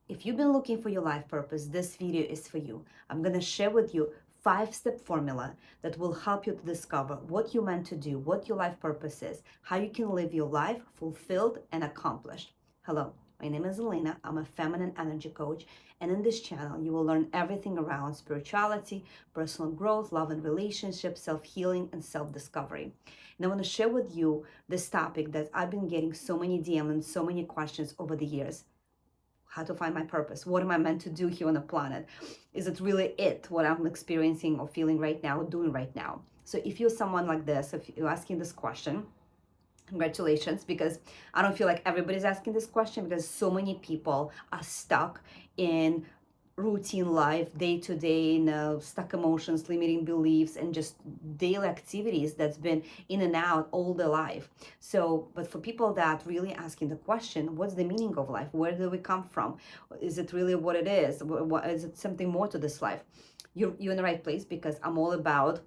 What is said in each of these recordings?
If you've been looking for your life purpose, this video is for you. I'm going to share with you 5-step formula that will help you to discover what you're meant to do, what your life purpose is, how you can live your life fulfilled and accomplished. Hello, my name is Elena. I'm a feminine energy coach, and in this channel, you will learn everything around spirituality, personal growth, love and relationships, self-healing, and self-discovery. And I want to share with you this topic that I've been getting so many DMs and so many questions over the years. How to find my purpose? What am I meant to do here on the planet? Is it really what I'm experiencing or feeling right now, or doing right now? So if you're someone like this, if you're asking this question, congratulations, because I don't feel like everybody's asking this question, because so many people are stuck in routine life, day-to-day, stuck emotions, limiting beliefs, and just daily activities that's been in and out all their life. So, but for people that really asking the question, what's the meaning of life? Where do we come from? Is it really what it is? What, is it something more to this life? You're in the right place, because I'm all about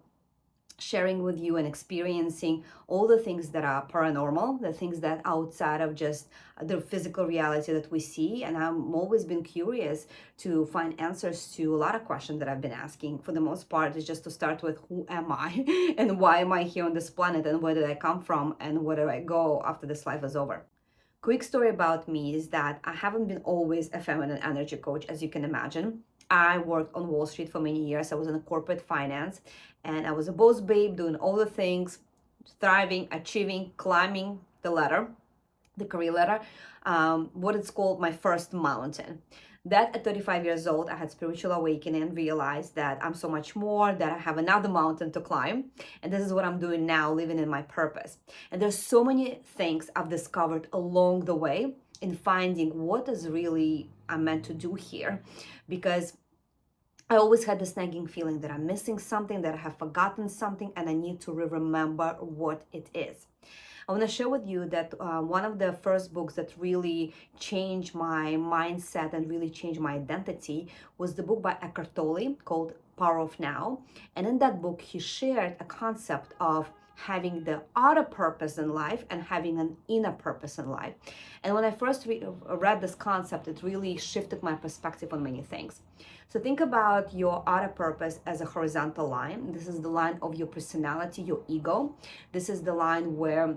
sharing with you and experiencing all the things that are paranormal, the things that outside of just the physical reality that we see. And I'm always been curious to find answers to a lot of questions that I've been asking. For the most part, is just to start with, who am I and why am I here on this planet, and where did I come from, and where do I go after this life is over? Quick story about me is that I haven't been always a feminine energy coach, as you can imagine. I worked on Wall Street for many years. I was in corporate finance, and I was a boss babe, doing all the things, thriving, achieving, climbing the ladder, the career ladder, what it's called my first mountain. That at 35 years old, I had spiritual awakening and realized that I'm so much more, that I have another mountain to climb. And this is what I'm doing now, living in my purpose. And there's so many things I've discovered along the way in finding what is really I'm meant to do here, because I always had this nagging feeling that I'm missing something, that I have forgotten something, and I need to remember what it is. I want to share with you that one of the first books that really changed my mindset and really changed my identity was the book by Eckhart Tolle called Power of Now. And in that book, he shared a concept of having the outer purpose in life and having an inner purpose in life. And when I first read this concept, it really shifted my perspective on many things. So think about your outer purpose as a horizontal line. This is the line of your personality, your ego. This is the line where,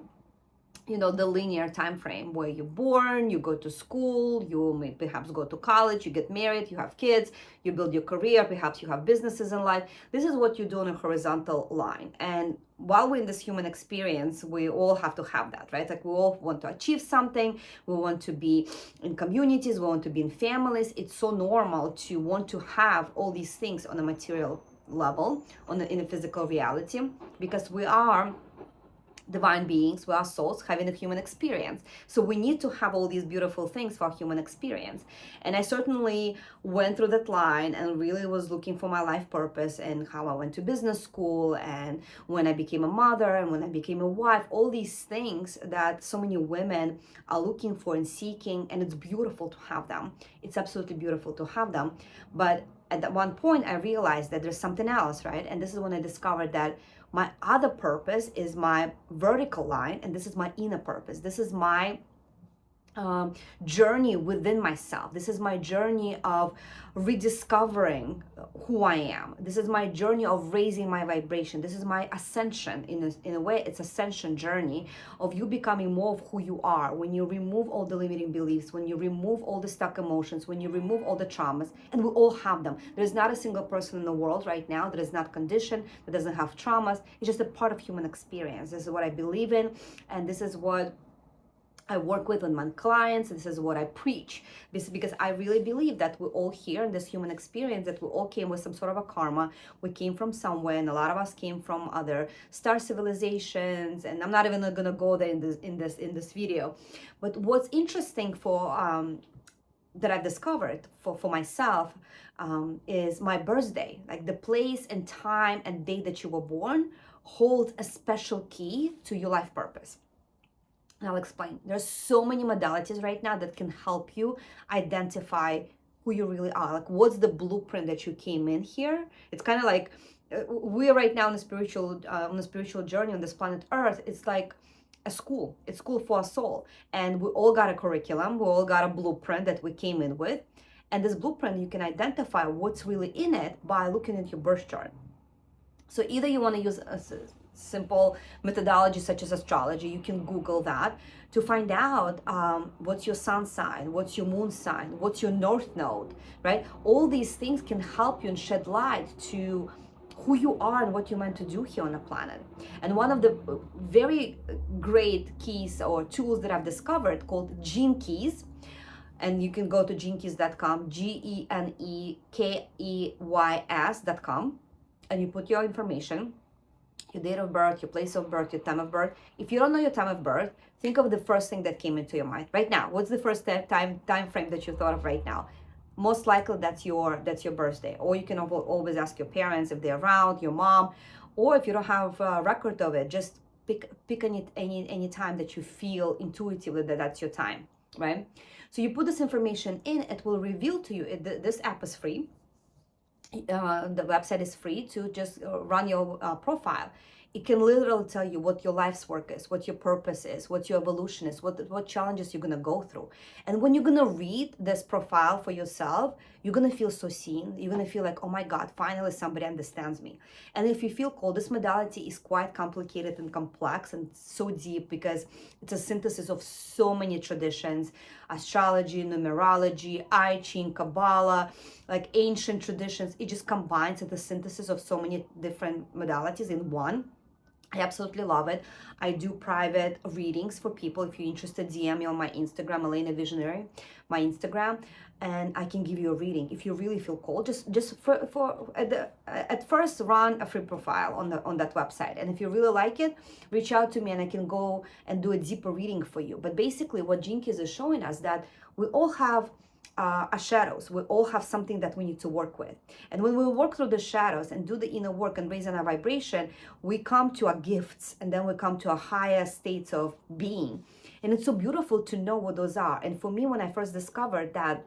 the linear time frame, where you're born, you go to school, you may perhaps go to college, you get married, you have kids, you build your career, perhaps you have businesses in life. This is what you do on a horizontal line. And while we're in this human experience, we all have to have that, right? Like, we all want to achieve something. We want to be in communities. We want to be in families. It's so normal to want to have all these things on a material level, in a physical reality, because we are divine beings, we are souls having a human experience. So we need to have all these beautiful things for human experience. And I certainly went through that line and really was looking for my life purpose, and how I went to business school, and when I became a mother, and when I became a wife, all these things that so many women are looking for and seeking. And it's beautiful to have them. It's absolutely beautiful to have them. But at that one point, I realized that there's something else, right? And this is when I discovered that my other purpose is my vertical line, and this is my inner purpose. This is my journey within myself. This is my journey of rediscovering who I am. This is my journey of raising my vibration. This is my ascension. In a way, it's ascension journey of you becoming more of who you are. When you remove all the limiting beliefs, when you remove all the stuck emotions, when you remove all the traumas, and we all have them. There's not a single person in the world right now that is not conditioned, that doesn't have traumas. It's just a part of human experience. This is what I believe in, and this is what I work with my clients. This is what I preach. This is because I really believe that we're all here in this human experience, that we all came with some sort of a karma. We came from somewhere, and a lot of us came from other star civilizations. And I'm not even gonna go there in this video. But what's interesting that I've discovered for myself is my birthday. Like, the place and time and date that you were born holds a special key to your life purpose. And I'll explain. There's so many modalities right now that can help you identify who you really are. Like, what's the blueprint that you came in here? It's kind of like we're right now on a spiritual journey on this planet Earth. It's like a school. It's school for a soul, and we all got a curriculum. We all got a blueprint that we came in with. And this blueprint, you can identify what's really in it by looking at your birth chart. So either you want to use a simple methodology such as astrology, you can Google that to find out what's your sun sign, what's your moon sign, what's your north node, right? All these things can help you and shed light to who you are and what you're meant to do here on the planet. And one of the very great keys or tools that I've discovered called Gene Keys, and you can go to genekeys.com, GENEKEYS.com, and you put your information, your date of birth, your place of birth, your time of birth. If you don't know your time of birth, think of the first thing that came into your mind right now. What's the first time frame that you thought of right now? Most likely that's your birthday. Or you can always ask your parents if they're around, your mom, or if you don't have a record of it, just pick any time that you feel intuitively that that's your time, right? So you put this information in, it will reveal to you. This app is free. The website is free to just run your profile. It can literally tell you what your life's work is, what your purpose is, what your evolution is, what challenges you're gonna go through. And when you're gonna read this profile for yourself, you're gonna feel so seen. You're gonna feel like, oh my God, finally somebody understands me. And if you feel cold, this modality is quite complicated and complex and so deep because it's a synthesis of so many traditions: astrology, numerology, I Ching, Kabbalah, like ancient traditions. It just combines the synthesis of so many different modalities in one. I absolutely love it. I do private readings for people. If you're interested, DM me on my Instagram, Elena Visionary, my Instagram, and I can give you a reading. If you really feel cold, just at first run a free profile on that website. And if you really like it, reach out to me and I can go and do a deeper reading for you. But basically what Gene Keys is showing us that we all have our shadows. We all have something that we need to work with. And when we work through the shadows and do the inner work and raise our vibration, we come to our gifts, and then we come to a higher states of being. And it's so beautiful to know what those are. And for me, when I first discovered that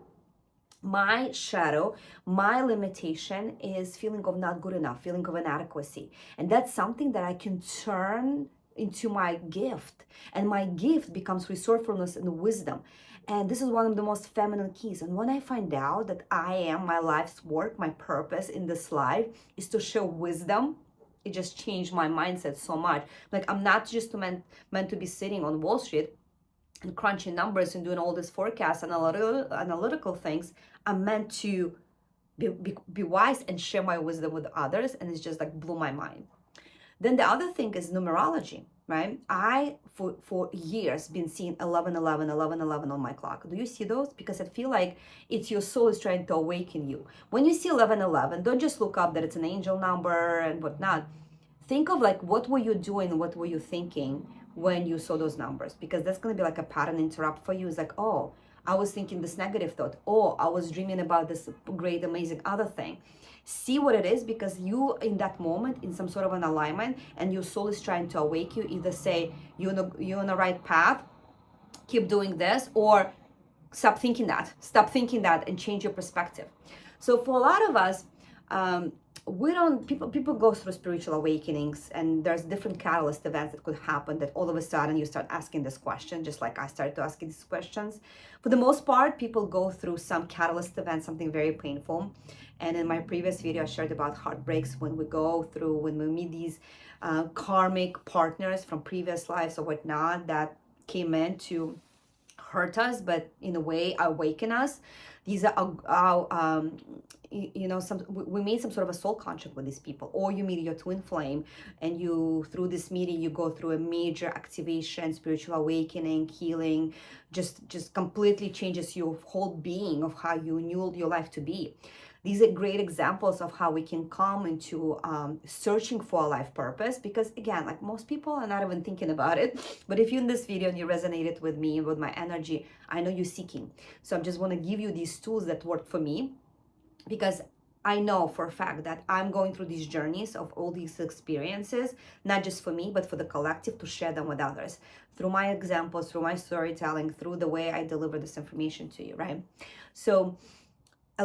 my shadow, my limitation is feeling of not good enough, feeling of inadequacy. And that's something that I can turn into my gift. And my gift becomes resourcefulness and wisdom. And this is one of the most feminine keys. And when I find out that I am my life's work, my purpose in this life is to show wisdom, it just changed my mindset so much. Like, I'm not just meant to be sitting on Wall Street and crunching numbers and doing all these forecasts and analytical things. I'm meant to be wise and share my wisdom with others. And it's just like blew my mind. Then the other thing is numerology, right? I, for years, been seeing 11, 11, 11, 11 on my clock. Do you see those? Because I feel like it's your soul is trying to awaken you. When you see 11, 11, don't just look up that it's an angel number and whatnot. Think of like, what were you doing? What were you thinking when you saw those numbers? Because that's going to be like a pattern interrupt for you. It's like, oh, I was thinking this negative thought. Oh, I was dreaming about this great, amazing other thing. See what it is, because you in that moment in some sort of an alignment and your soul is trying to awake you. Either say you're on the right path, keep doing this, or stop thinking that and change your perspective. So for a lot of us, people go through spiritual awakenings, and there's different catalyst events that could happen that all of a sudden you start asking this question, just like I started to asking these questions. For the most part, people go through some catalyst event, something very painful. And in my previous video, I shared about heartbreaks when we meet these karmic partners from previous lives or whatnot that came in to hurt us, but in a way awaken us. These are we made some sort of a soul contract with these people. Or you meet your twin flame, and you, through this meeting, you go through a major activation, spiritual awakening, healing, just completely changes your whole being of how you knew your life to be. These are great examples of how we can come into searching for a life purpose, because again, like most people are not even thinking about it. But if you're in this video and you resonated with me, with my energy, I know you're seeking. So I just want to give you these tools that work for me, because I know for a fact that I'm going through these journeys of all these experiences, not just for me, but for the collective, to share them with others through my examples, through my storytelling, through the way I deliver this information to you, right? So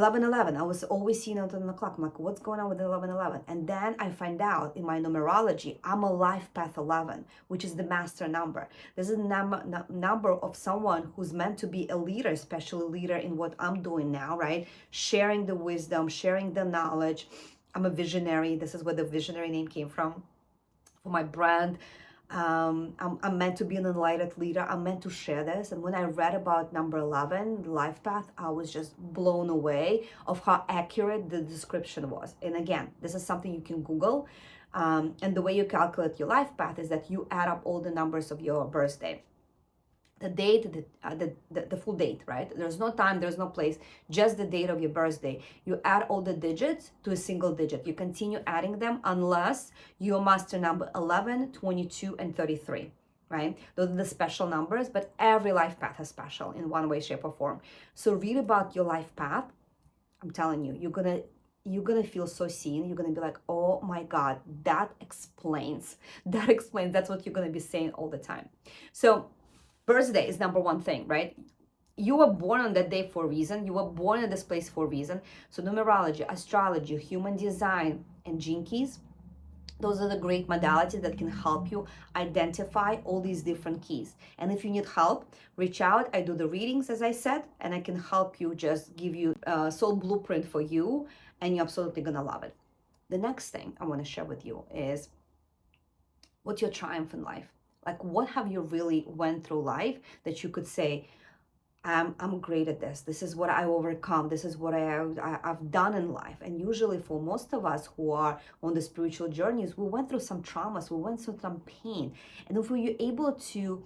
1111, I was always seeing it on the clock. I'm like, what's going on with 1111? And then I find out in my numerology, I'm a life path 11, which is the master number. This is the number of someone who's meant to be a leader, especially leader in what I'm doing now, right? Sharing the wisdom, sharing the knowledge. I'm a visionary. This is where the visionary name came from for my brand. I'm meant to be an enlightened leader. I'm meant to share this. And when I read about number 11, life path, I was just blown away of how accurate the description was. And again, this is something you can Google. And the way you calculate your life path is that you add up all the numbers of your birthday. The date, the full date, right? There's no time, there's no place, just the date of your birthday. You add all the digits to a single digit. You continue adding them unless your master number 11, 22, and 33, right? Those are the special numbers, but every life path is special in one way, shape, or form. So read about your life path. I'm telling you, you're gonna feel so seen. You're gonna be like, oh my God, that explains. That's what you're gonna be saying all the time. So birthday is number one thing, right? You were born on that day for a reason. You were born in this place for a reason. So numerology, astrology, human design, and gene keys, those are the great modalities that can help you identify all these different keys. And if you need help, reach out. I do the readings, as I said, and I can help you, just give you a soul blueprint for you, and you're absolutely gonna love it. The next thing I wanna share with you is what's your triumph in life? Like, what have you really went through life that you could say, I'm great at this. This is what I overcome. This is what I've done in life. And usually for most of us who are on the spiritual journeys, we went through some traumas, we went through some pain. And if we're able to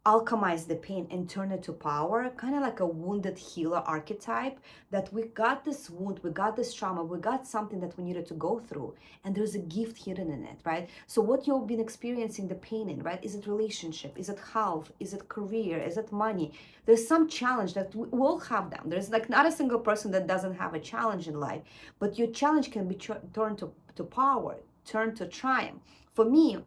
alchemize the pain and turn it to power, kind of like a wounded healer archetype, that we got this wound, we got this trauma, we got something that we needed to go through, and there's a gift hidden in it, right? So what you've been experiencing the pain in, right? Is it relationship? Is it health? Is it career? Is it money? There's some challenge that we all have them. There's like not a single person that doesn't have a challenge in life, but your challenge can be turned to power, turned to triumph. For me,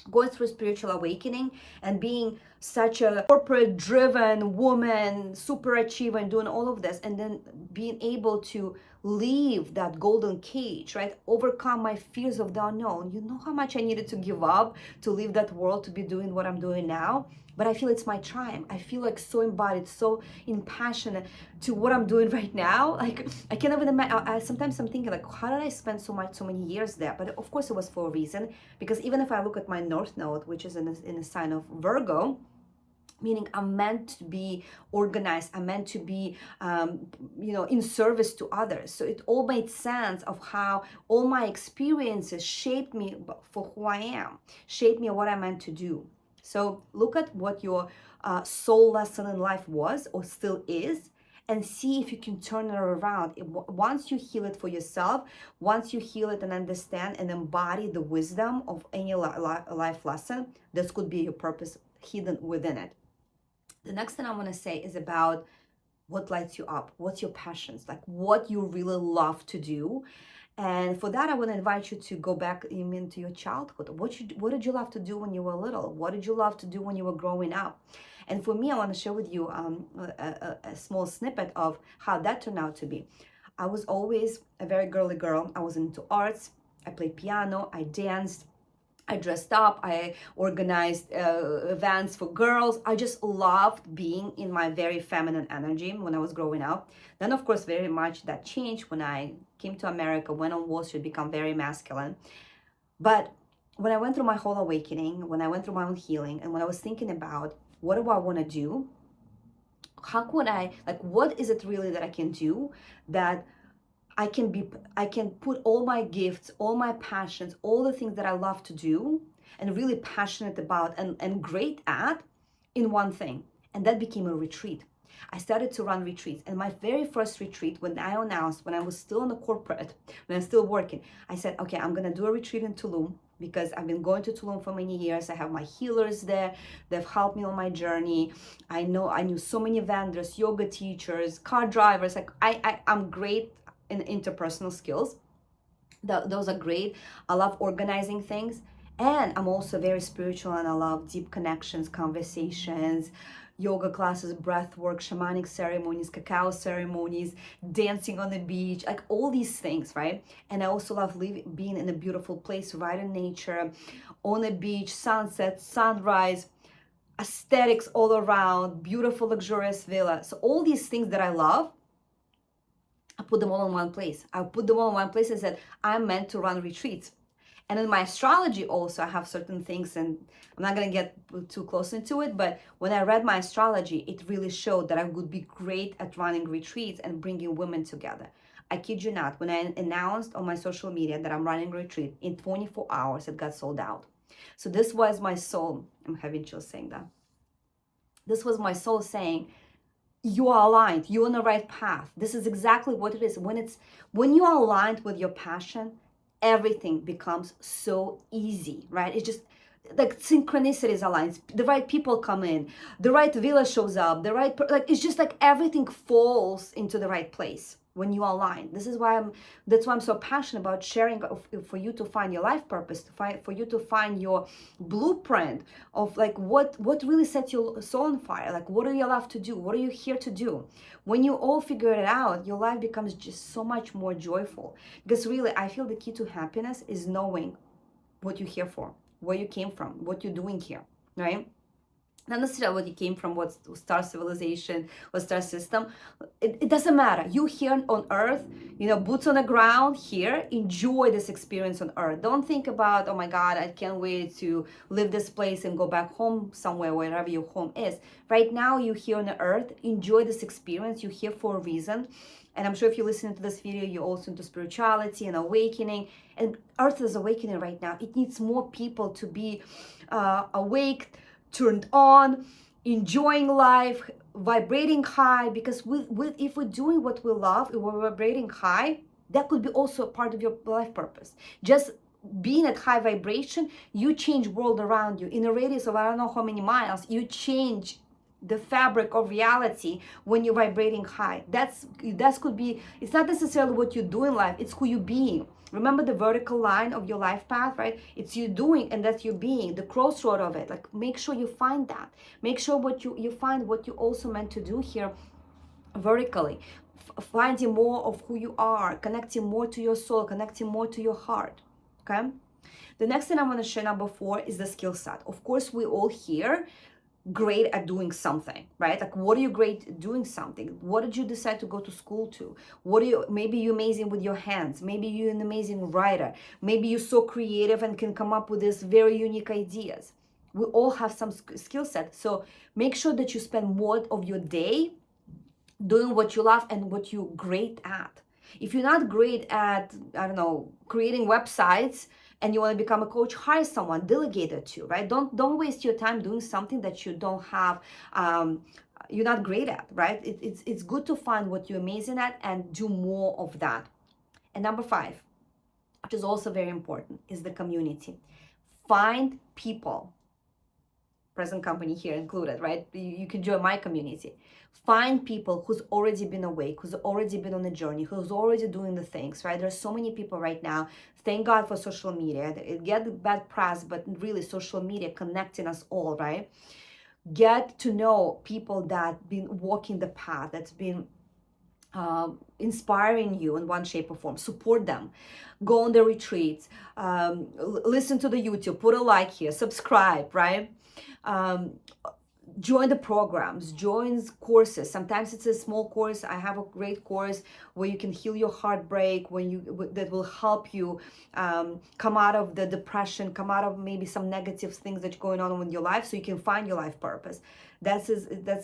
going through spiritual awakening and being such a corporate driven woman, super achiever, and doing all of this, and then being able to leave that golden cage, right? Overcome my fears of the unknown. You know how much I needed to give up to leave that world to be doing what I'm doing now? But I feel it's my triumph. I feel like so embodied, so impassioned to what I'm doing right now. Like, I can't even imagine. Sometimes I'm thinking, like, how did I spend so many years there? But of course it was for a reason, because even if I look at my North Node, which is in a sign of Virgo, meaning I'm meant to be organized, I'm meant to be, in service to others. So it all made sense of how all my experiences shaped me for who I am, shaped me what I'm meant to do. So look at what your soul lesson in life was or still is, and see if you can turn it around. Once you heal it for yourself, once you heal it and understand and embody the wisdom of any life lesson, this could be your purpose hidden within it. The next thing I want to say is about what lights you up, what's your passions, like what you really love to do. And for that, I want to invite you to go back into your childhood. What did you love to do when you were little? What did you love to do when you were growing up? And for me, I want to share with you a small snippet of how that turned out to be. I was always a very girly girl. I was into arts. I played piano. I danced. I dressed up, I organized events for girls. I just loved being in my very feminine energy when I was growing up. Then, of course, very much that changed when I came to America, went on Wall Street, become very masculine. But when I went through my whole awakening, when I went through my own healing, and when I was thinking about what do I want to do, how could I, like, what is it really that I can do that I can put all my gifts, all my passions, all the things that I love to do and really passionate about and great at in one thing. And that became a retreat. I started to run retreats. And my very first retreat, when I announced, when I was still in the corporate, when I was still working, I said, okay, I'm going to do a retreat in Tulum, because I've been going to Tulum for many years. I have my healers there. They've helped me on my journey. I knew so many vendors, yoga teachers, car drivers. Like I'm great in interpersonal skills. Those are great. I love organizing things. And I'm also very spiritual, and I love deep connections, conversations, yoga classes, breath work, shamanic ceremonies, cacao ceremonies, dancing on the beach, like all these things, right? And I also love being in a beautiful place, right in nature, on a beach, sunset, sunrise, aesthetics all around, beautiful, luxurious villa. So all these things that I love, I put them all in one place. I put them all in one place and said, I'm meant to run retreats. And in my astrology also, I have certain things, and I'm not going to get too close into it, but when I read my astrology, it really showed that I would be great at running retreats and bringing women together. I kid you not, when I announced on my social media that I'm running a retreat, in 24 hours, it got sold out. So this was my soul. I'm having chills saying that. This was my soul saying, you are aligned, you're on the right path. This is exactly what it is. When you are aligned with your passion, everything becomes so easy, right? It's just like synchronicities aligned. The right people come in, the right villa shows up, it's just like everything falls into the right place when you align. That's why I'm so passionate about sharing for you to find your life purpose, for you to find your blueprint of like what really sets your soul on fire. Like, what do you love to do? What are you here to do? When you all figure it out, your life becomes just so much more joyful. Because really, I feel the key to happiness is knowing what you're here for, where you came from, what you're doing here, right? Not necessarily what you came from, what star civilization, what star system. It doesn't matter. You here on earth, boots on the ground here, enjoy this experience on earth. Don't think about, oh my God, I can't wait to leave this place and go back home somewhere, wherever your home is. Right now, you're here on the earth. Enjoy this experience. You're here for a reason. And I'm sure if you're listening to this video, you're also into spirituality and awakening. And earth is awakening right now. It needs more people to be awake, turned on, enjoying life, vibrating high, because if we're doing what we love, if we're vibrating high, that could be also a part of your life purpose. Just being at high vibration, you change world around you. In a radius of I don't know how many miles, you change the fabric of reality when you're vibrating high. That could be, it's not necessarily what you do in life, it's who you're being. Remember the vertical line of your life path, right? It's you doing and that's you being, the crossroad of it. Like, make sure you find that. Make sure you find what you also meant to do here vertically. Finding more of who you are, connecting more to your soul, connecting more to your heart, okay? The next thing I want to share, number 4, is the skill set. Of course, we all here great at doing something, right? Like, what are you great at doing something? What did you decide to go to school to? Maybe you're amazing with your hands. Maybe you're an amazing writer. Maybe you're so creative and can come up with these very unique ideas. We all have some skill set. So make sure that you spend more of your day doing what you love and what you're great at. If you're not great at, I don't know, creating websites, and you want to become a coach, hire someone, delegate it to, right? Don't waste your time doing something that you don't have, you're not great at, right? It's good to find what you're amazing at and do more of that. And number 5, which is also very important, is the community. Find people, present company here included, right? You can join my community. Find people who's already been awake, who's already been on a journey, who's already doing the things, right? There's so many people right now. Thank God for social media. It gets bad press, but really social media connecting us all, right? Get to know people that been walking the path, that's been inspiring you in one shape or form. Support them. Go on the retreats. Listen to the YouTube. Put a like here. Subscribe, right? Join the programs, join courses. Sometimes it's a small course. I have a great course where you can heal your heartbreak, that will help you come out of the depression, come out of maybe some negative things that's going on in your life, so you can find your life purpose. That's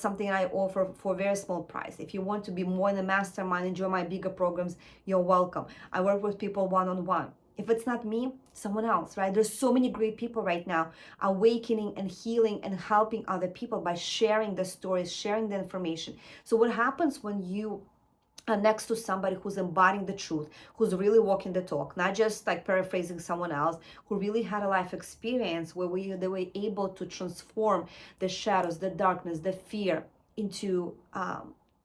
something I offer for a very small price. If you want to be more in the mastermind, enjoy my bigger programs, you're welcome. I work with people one-on-one. If it's not me, someone else, right? There's so many great people right now awakening and healing and helping other people by sharing the stories, sharing the information. So what happens when you are next to somebody who's embodying the truth, who's really walking the talk, not just like paraphrasing someone else, who really had a life experience where they were able to transform the shadows, the darkness, the fear into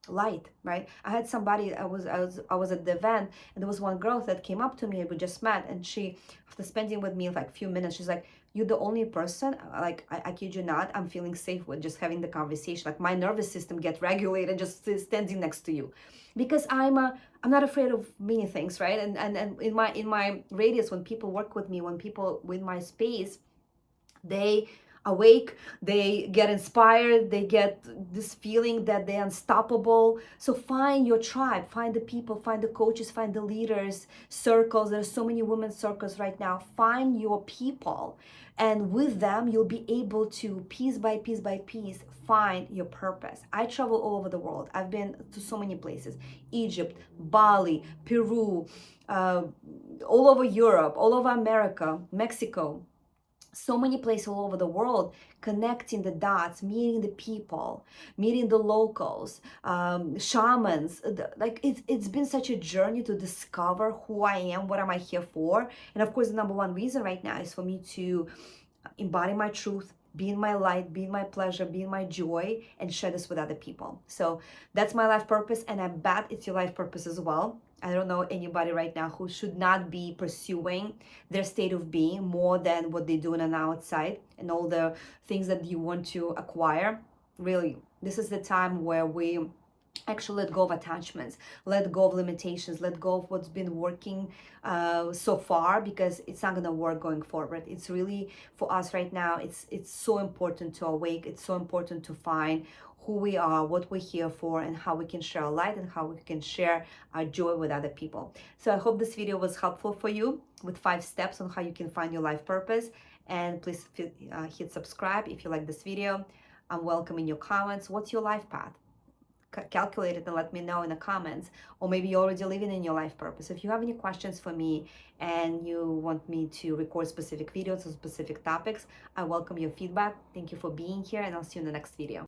light, right? I had somebody, I was at the event, and there was one girl that came up to me, we just met, and she, after spending with me like a few minutes, she's like, you're the only person, like, I kid you not, I'm feeling safe with just having the conversation. Like, my nervous system gets regulated just standing next to you, because I'm not afraid of many things, right? And in my radius, when people work with me, when people with my space, they awake, they get inspired, they get this feeling that they're unstoppable. So find your tribe, find the people, find the coaches, find the leaders, circles. There's so many women's circles right now. Find your people, and with them you'll be able to, piece by piece by piece, find your purpose. I travel all over the world. I've been to so many places: Egypt, Bali, Peru, all over Europe, all over America, Mexico, so many places all over the world, connecting the dots, meeting the people, meeting the locals, shamans. Like, it's been such a journey to discover who I am, what am I here for. And of course, the number one reason right now is for me to embody my truth, be in my light, be in my pleasure, be in my joy, and share this with other people. So that's my life purpose, and I bet it's your life purpose as well. I don't know anybody right now who should not be pursuing their state of being more than what they're doing on the outside and all the things that you want to acquire. Really, this is the time where we actually let go of attachments, let go of limitations, let go of what's been working so far, because it's not going to work going forward. It's really, for us right now, it's so important to awake. It's so important to find who we are, what we're here for, and how we can share our light and how we can share our joy with other people. So I hope this video was helpful for you, with 5 steps on how you can find your life purpose. And please hit subscribe if you like this video. I'm welcoming your comments. What's your life path? Calculate it and let me know in the comments. Or maybe you're already living in your life purpose. If you have any questions for me and you want me to record specific videos or specific topics, I welcome your feedback. Thank you for being here, and I'll see you in the next video.